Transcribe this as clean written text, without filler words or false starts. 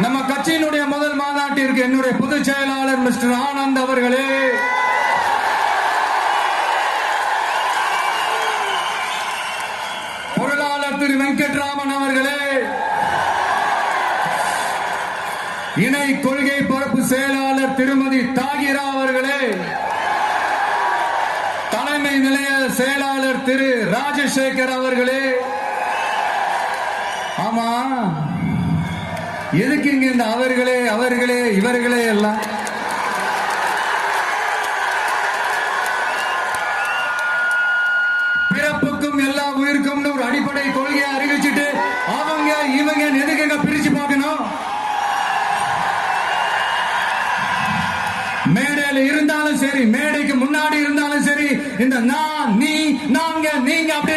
நம்ம கட்சியினுடைய முதல் மாநாட்டிற்கு என்னுடைய பொதுச் செயலாளர் மிஸ்டர் ஆனந்த் அவர்களே, பொருளாளர் திரு வெங்கட்ராமன் அவர்களே, இணை கொள்கை பரப்பு செயலாளர் திருமதி தாகிரா அவர்களே, தலைமை நிலைய செயலாளர் திரு ராஜசேகர் அவர்களே. ஆமா, எதுக்கு இங்க இந்த அவர்களே அவர்களே இவர்களே எல்லாம்? பிறப்புக்கும் எல்லா உயிருக்கும் ஒரு அடிப்படை கொள்கையை அறிவிச்சுட்டு அவங்க இவங்க எதுக்கு பிரிச்சு பார்க்கணும்? மேடையில இருந்தாலும் சரி, மேடைக்கு முன்னாடி இருந்தாலும் சரி, இந்த நான் நீ நாங்க நீங்க அப்படி